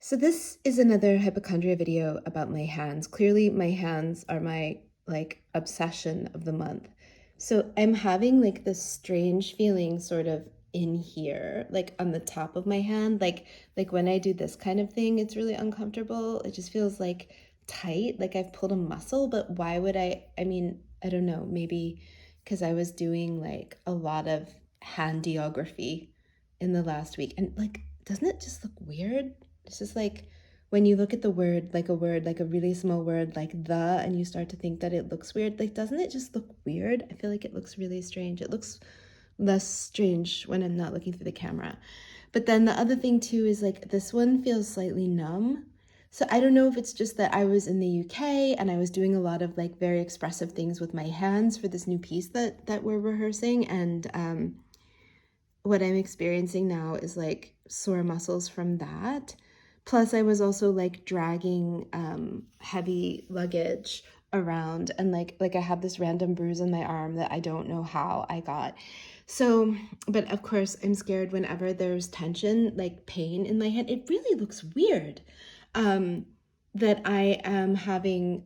So this is another hypochondria video about my hands. Clearly my hands are my obsession of the month. So I'm having this strange feeling sort of in here, like on the top of my hand, like when I do this kind of thing, it's really uncomfortable. It just feels like tight, like I've pulled a muscle, but why would I mean, I don't know, maybe because I was doing like a lot of handiography in the last week. And doesn't it just look weird? It's just like when you look at the word, like a really small word like the, and you start to think that it looks weird, like doesn't it just look weird? I feel like it looks really strange. It looks less strange when I'm not looking through the camera. But then the other thing too is like this one feels slightly numb. So I don't know if it's just that I was in the UK and I was doing a lot of like very expressive things with my hands for this new piece that we're rehearsing, and what I'm experiencing now is like sore muscles from that. Plus, I was also like dragging heavy luggage around, and like I have this random bruise on my arm that I don't know how I got. So, but of course, I'm scared whenever there's tension, like pain in my hand. It really looks weird. That I am having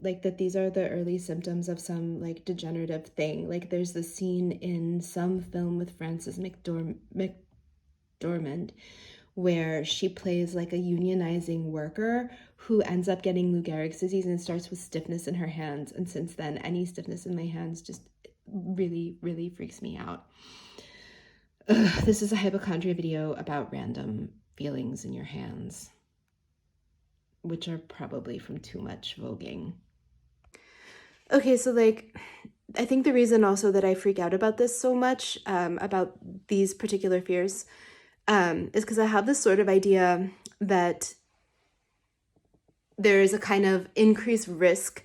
like that these are the early symptoms of some like degenerative thing. Like there's this scene in some film with Frances McDormand where she plays like a unionizing worker who ends up getting Lou Gehrig's disease, and it starts with stiffness in her hands. And since then, any stiffness in my hands just really, really freaks me out. This is a hypochondria video about random feelings in your hands, which are probably from too much voguing. Okay, so like, I think the reason also that I freak out about this so much, about these particular fears, is because I have this sort of idea that there is a kind of increased risk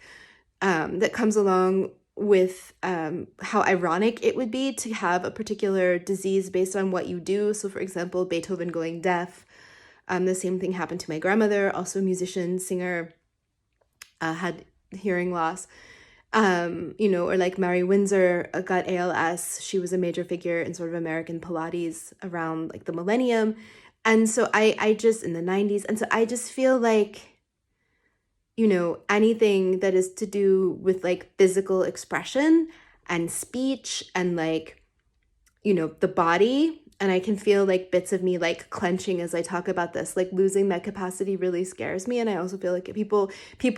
that comes along with how ironic it would be to have a particular disease based on what you do. So for example, Beethoven going deaf. The same thing happened to my grandmother, also musician, singer, had hearing loss. Or like Mary Windsor got ALS. She was a major figure in sort of American Pilates around like the millennium. And so I just in the 90s. And so I just feel like, anything that is to do with like physical expression and speech and like, the body. And I can feel like bits of me like clenching as I talk about this, like losing that capacity really scares me. And I also feel like people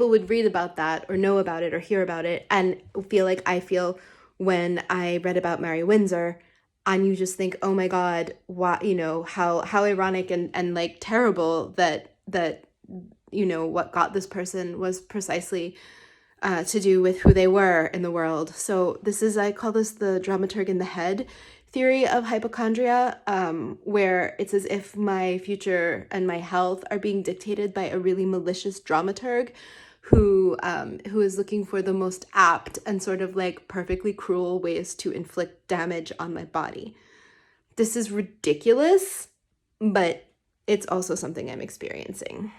would read about that or know about it or hear about it and feel like I feel when I read about Mary Windsor. And you just think, oh my God, why, how ironic and like terrible that what got this person was precisely to do with who they were in the world. So I call this the dramaturg in the head theory of hypochondria, where it's as if my future and my health are being dictated by a really malicious dramaturg who is looking for the most apt and sort of like perfectly cruel ways to inflict damage on my body. This is ridiculous, but it's also something I'm experiencing.